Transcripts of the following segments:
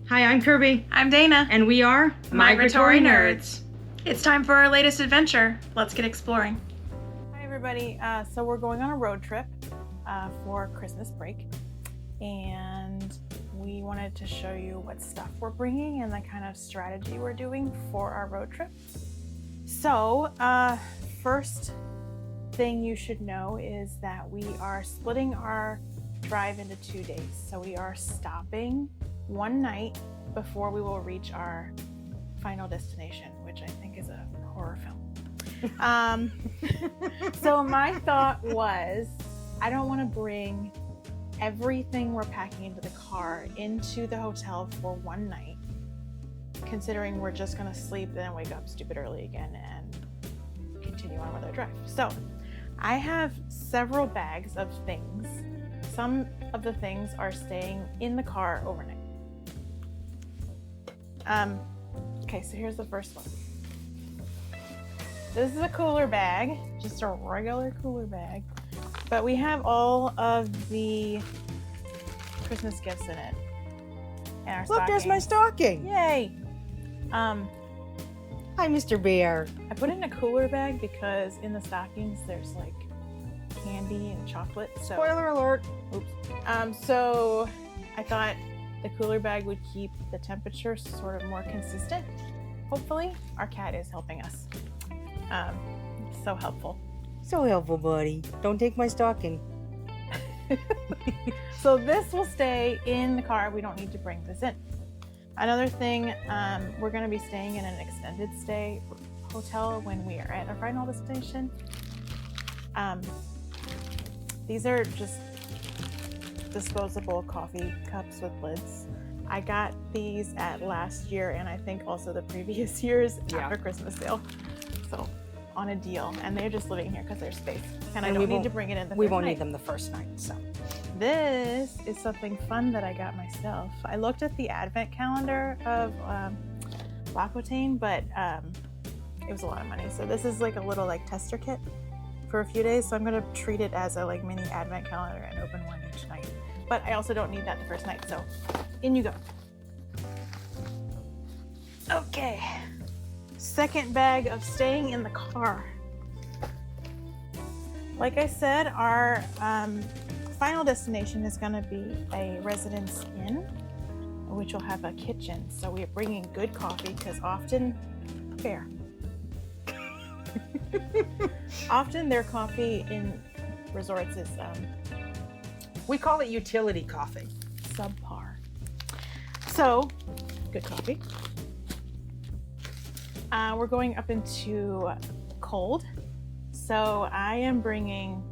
Hi, I'm Kirby. I'm Dana. And we are Migratory Nerds. It's time for our latest adventure. Let's get exploring. Hi everybody. So we're going on a road trip for Christmas break. And we wanted to show you what stuff we're bringing and the kind of strategy we're doing for our road trip. So first thing you should know is that we are splitting our drive into 2 days. So we are stopping one night before we will reach our final destination, which I think is a horror film. So my thought was, I don't want to bring everything we're packing into the car into the hotel for one night, considering we're just going to sleep, then wake up stupid early again and continue on with our drive. So I have several bags of things. Some of the things are staying in the car overnight. Okay, so here's the first one. This is a cooler bag, just a regular cooler bag, but we have all of the Christmas gifts in it. And our Look, there's my stocking. Yay! Hi, Mr. Bear. I put it in a cooler bag because in the stockings there's like candy and chocolate. So, Spoiler alert. oops. So I thought the cooler bag would keep the temperature sort of more consistent. Hopefully, our cat is helping us. So helpful. So helpful, buddy. Don't take my stocking. So this will stay in the car. We don't need to bring this in. Another thing, we're going to be staying in an extended stay hotel when we are at our final destination. These are just disposable coffee cups with lids. I got these at last year and I think also the previous year's after Christmas sale. So on a deal, and they're just living here because there's space. And I don't need to bring it in the We first won't night. need them the first night, so. This is something fun that I got myself. I looked at the advent calendar of L'Aquitaine, but it was a lot of money. So this is like a little like tester kit for a few days. So I'm gonna treat it as a like mini advent calendar and open one each night. But I also don't need that the first night, so in you go. Okay, second bag of staying in the car. Like I said, our final destination is going to be a Residence Inn, which will have a kitchen. So we are bringing good coffee because often their coffee in resorts is We call it utility coffee. subpar. So good coffee. We're going up into cold. So I am bringing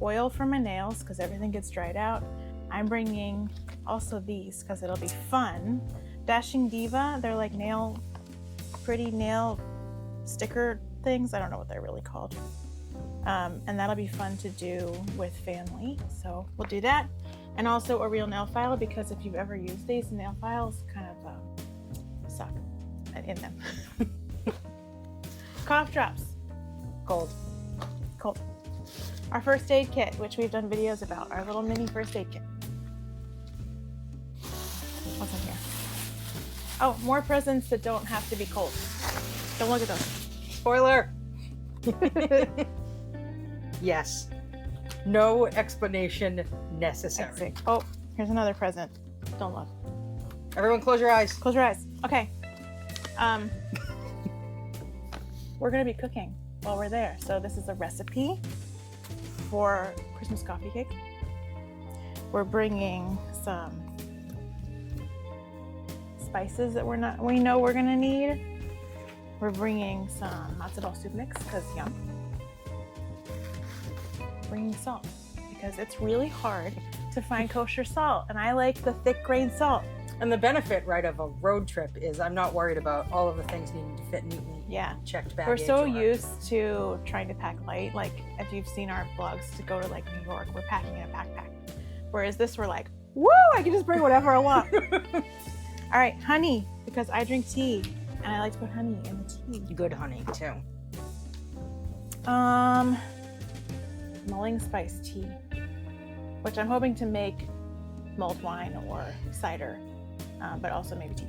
oil for my nails because everything gets dried out. I'm bringing also these because it'll be fun. Dashing Diva, they're like pretty nail sticker things. I don't know what they're really called. And that'll be fun to do with family. So we'll do that. And also a real nail file because if you've ever used these, nail files kind of suck in them. Cough drops. Cold. Our first aid kit, which we've done videos about, our little mini first aid kit. What's in here? Oh, more presents that don't have to be cold. Don't look at those. Spoiler. Yes. No explanation necessary. Oh, here's another present. Don't look. Everyone close your eyes. Close your eyes. Okay. We're going to be cooking while we're there. So this is a recipe for Christmas coffee cake. We're bringing some spices that we know we're going to need. We're bringing some matzo ball soup mix because yum. Bringing salt because it's really hard to find kosher salt, and I like the thick grain salt. And the benefit, right, of a road trip is I'm not worried about all of the things needing to fit neatly. Yeah. Checked baggage. We're so or... used to trying to pack light. Like if you've seen our vlogs to go to like New York, we're packing in a backpack. Whereas this, we're like, woo, I can just bring whatever I want. All right, honey, because I drink tea and I like to put honey in the tea. Good honey too. Mulling spice tea, which I'm hoping to make mulled wine or cider but also maybe tea.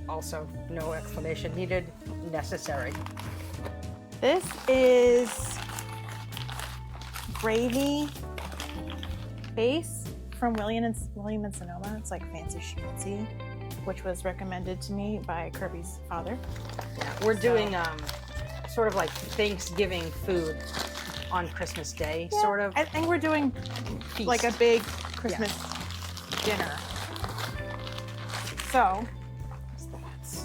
Also, no explanation needed. Necessary. This is gravy base from William and Sonoma. It's like fancy schmancy, which was recommended to me by Kirby's father. Yeah, we're doing sort of like Thanksgiving food on Christmas Day, sort of. I think we're doing Feast. like a big Christmas dinner. So, what's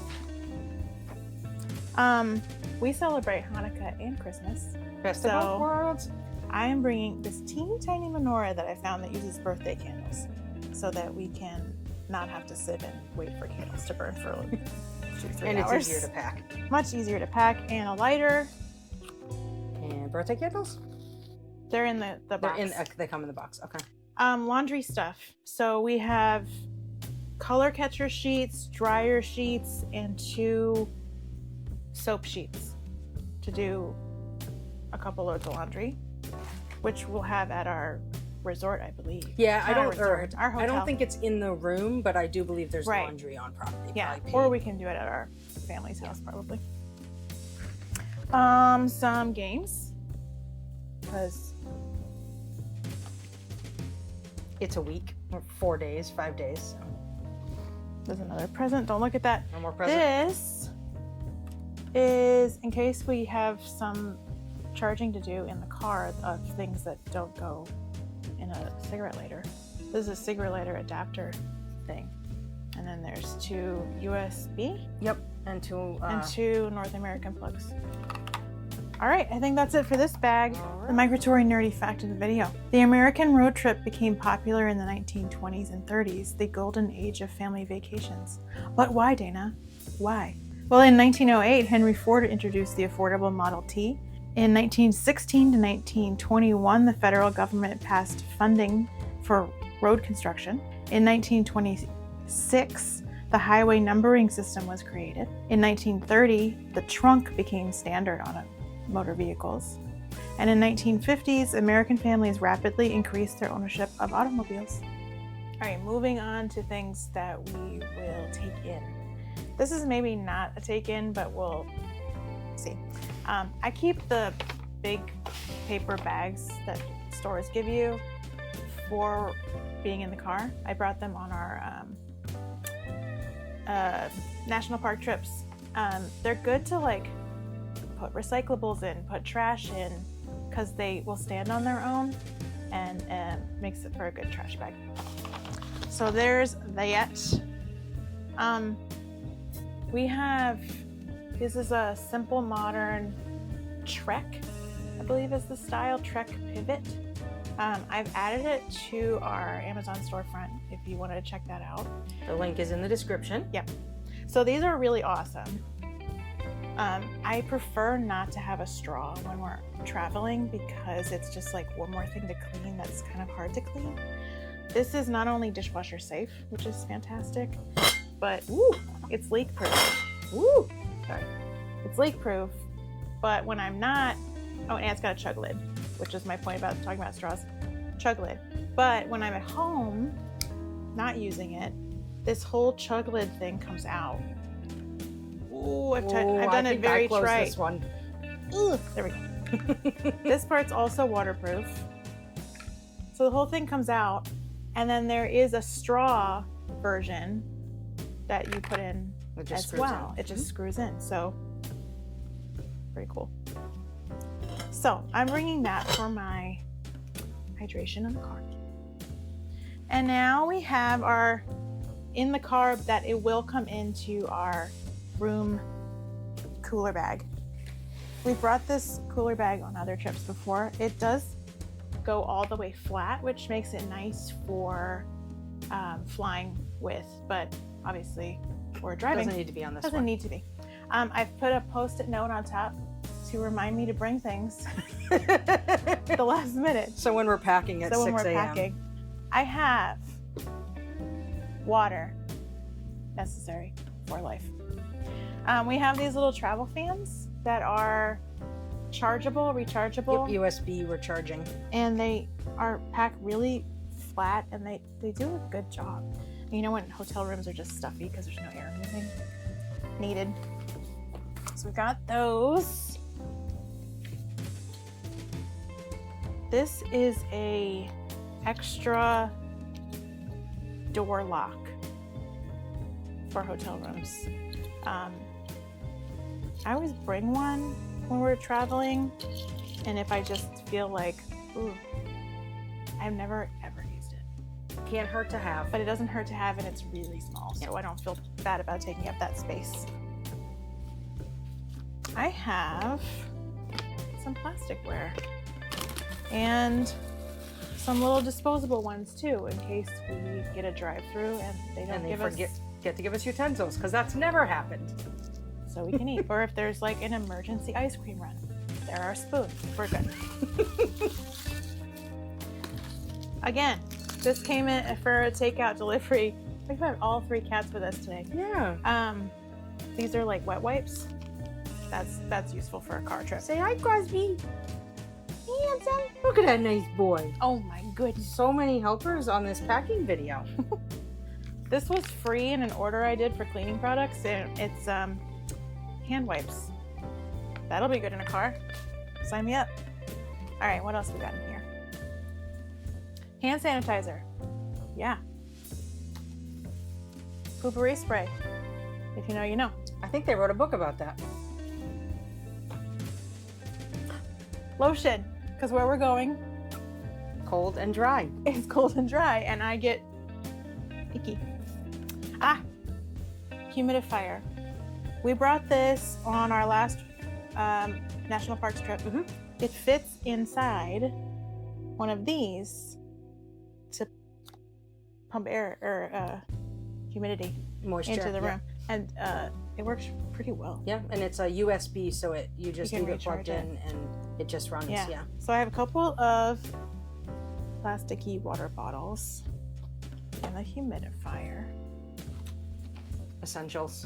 that? We celebrate Hanukkah and Christmas. Festival So- worlds. I am bringing this teeny tiny menorah that I found that uses birthday candles, so that we can not have to sit and wait for candles to burn for like 2-3 And hours. it's easier to pack. Much easier to pack, and a lighter. And birthday candles? They're in the box. They come in the box. Okay. Laundry stuff. So we have color catcher sheets, dryer sheets, and 2 soap sheets to do a couple loads of laundry, which we'll have at our resort, I believe. Yeah, Not our resort, our I hotel. don't think it's in the room, but I do believe there's Right. laundry on property. Yeah, Probably or paid. we can do it at our family's house probably. Some games, because It's a week, or 4 days, 5 days. So there's another present. Don't look at that. no more present. This is in case we have some charging to do in the car of things that don't go in a cigarette lighter. This is a cigarette lighter adapter thing. And then there's 2 USB Yep. And to and 2 North American plugs. All right, I think that's it for this bag. All The right. migratory nerdy fact of the video. The American road trip became popular in the 1920s and 30s, the golden age of family vacations. But why, Dana? Why? Well, in 1908, Henry Ford introduced the affordable Model T. In 1916 to 1921, the federal government passed funding for road construction. In 1926, the highway numbering system was created. In 1930, the trunk became standard on motor vehicles. And in 1950s, American families rapidly increased their ownership of automobiles. All right, moving on to things that we will take in. This is maybe not a take in, but we'll see. I keep the big paper bags that stores give you for being in the car. I brought them on our national park trips. They're good to like put recyclables in, put trash in, because they will stand on their own and makes it for a good trash bag. So there's that. We have, this is a simple modern Trek, I believe is the style, Trek pivot. I've added it to our Amazon storefront if you wanted to check that out. The link is in the description. Yep. So these are really awesome. I prefer not to have a straw when we're traveling because it's just like one more thing to clean that's kind of hard to clean. This is not only dishwasher safe, which is fantastic, but it's leak proof. Sorry. It's leak proof, but when I'm not, and it's got a chug lid, which is my point about talking about straws. Chug lid. But when I'm at home, not using it, this whole chug lid thing comes out. Ooh, I've done it very trite. This one. There we go. This part's also waterproof. So the whole thing comes out, and then there is a straw version that you put in It just as screws well. in. It just screws in. So pretty cool. So I'm bringing that for my hydration in the car. And now we have our in the car that it will come into our room cooler bag. We brought this cooler bag on other trips before. It does go all the way flat, which makes it nice for flying with, but obviously for driving. Doesn't need to be on this Doesn't one. need to be. I've put a post-it note on top to remind me to bring things at the last minute. So when we're packing at So when 6 we're a.m. packing, I have water necessary for life. We have these little travel fans that are chargeable, rechargeable, Yep, USB we're charging. and they are packed really flat, and they do a good job. You know when hotel rooms are just stuffy because there's no air moving needed. So we got those. This is a extra door lock for hotel rooms. I always bring one when we're traveling, and if I just feel like, ooh, I've never ever used it. Can't hurt to have. But it doesn't hurt to have, and it's really small, so I don't feel bad about taking up that space. I have some plasticware and some little disposable ones too, in case we get a drive-through and they don't get to give us utensils, because that's never happened. So we can eat. Or if there's like an emergency ice cream run, there are spoons. We're good. Again, this came in for a takeout delivery. We've had all 3 cats with us today. Yeah. These are like wet wipes. That's useful for a car trip. Say hi, Crosby. Handsome. Look at that nice boy. Oh my goodness. So many helpers on this packing video. This was free in an order I did for cleaning products, and it's hand wipes. That'll be good in a car. Sign me up. All right, what else we got in here? Hand sanitizer. Yeah. Poopery spray. If you know, you know. I think they wrote a book about that. Lotion, because where we're going, Cold and dry. it's cold and dry, and I get icky. Humidifier. We brought this on our last national parks trip. Mm-hmm. It fits inside one of these to pump air or humidity Moisture. into the Yeah. room, and it works pretty well. Yeah, and it's a USB, so you just can leave it recharge plugged in and it just runs. Yeah. So I have a couple of plasticky water bottles and a humidifier. Essentials.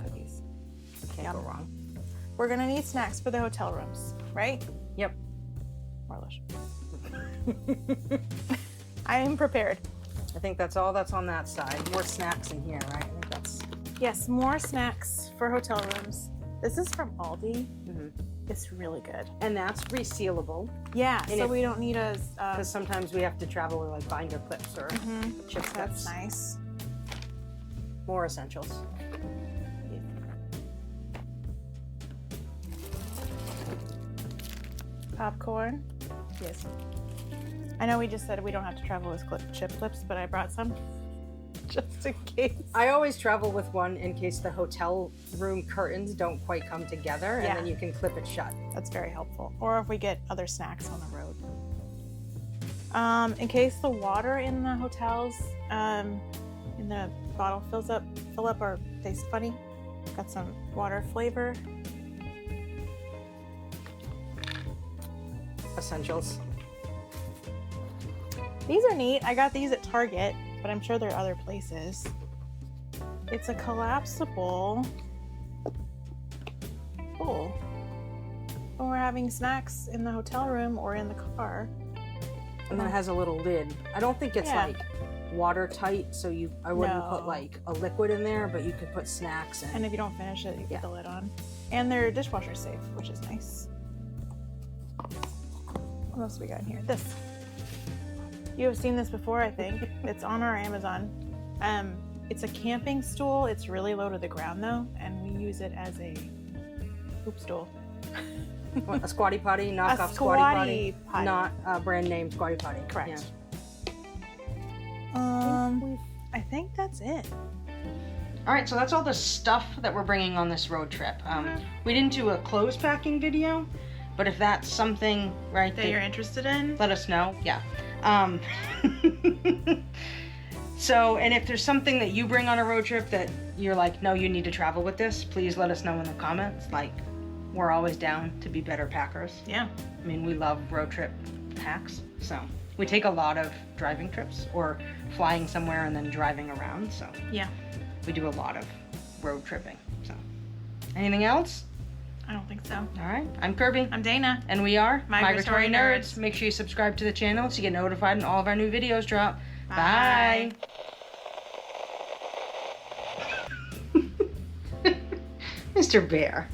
Cookies. Can't go wrong. We're gonna need snacks for the hotel rooms, right? Yep. Marlish. I am prepared. I think that's all that's on that side. More snacks in here, right? I think that's... Yes, more snacks for hotel rooms. This is from Aldi. Mhm. It's really good. And that's resealable, Yeah, And so if- we don't need a because sometimes we have to travel with like binder clips or chip that's clips. nice. More essentials. Popcorn. Yes. I know we just said we don't have to travel with chip clips, but I brought some just in case. I always travel with one in case the hotel room curtains don't quite come together, and Yeah. then you can clip it shut. That's very helpful. Or if we get other snacks on the road. In case the water in the hotels, in the bottle fill up or tastes funny, got some water flavor. Essentials. These are neat. I got these at Target, but I'm sure there are other places. It's a collapsible bowl when we're having snacks in the hotel room or in the car. And then it has a little lid. I don't think it's Yeah. like watertight, so I wouldn't No. put like a liquid in there, but you could put snacks in. And if you don't finish it, you Yeah. get the lid on. And they're dishwasher safe, which is nice. What else we got in here? This. You have seen this before, I think. It's on our Amazon. It's a camping stool. It's really low to the ground though, and we use it as a poop stool. What, a squatty potty, knockoff squatty potty, not a brand name squatty potty. Correct. Yeah. I think that's it. All right, so that's all the stuff that we're bringing on this road trip. We didn't do a clothes packing video, but if that's something, right, That you're interested in? let us know. Yeah. So, and if there's something that you bring on a road trip that you're like, no, you need to travel with this, please let us know in the comments. Like, we're always down to be better packers. Yeah. I mean, we love road trip hacks. So we take a lot of driving trips or flying somewhere and then driving around. So Yeah. we do a lot of road tripping. So anything else? I don't think so. All right. I'm Kirby. I'm Dana. And we are Migratory Nerds. Make sure you subscribe to the channel to get notified when all of our new videos drop. Bye. Mr. Bear.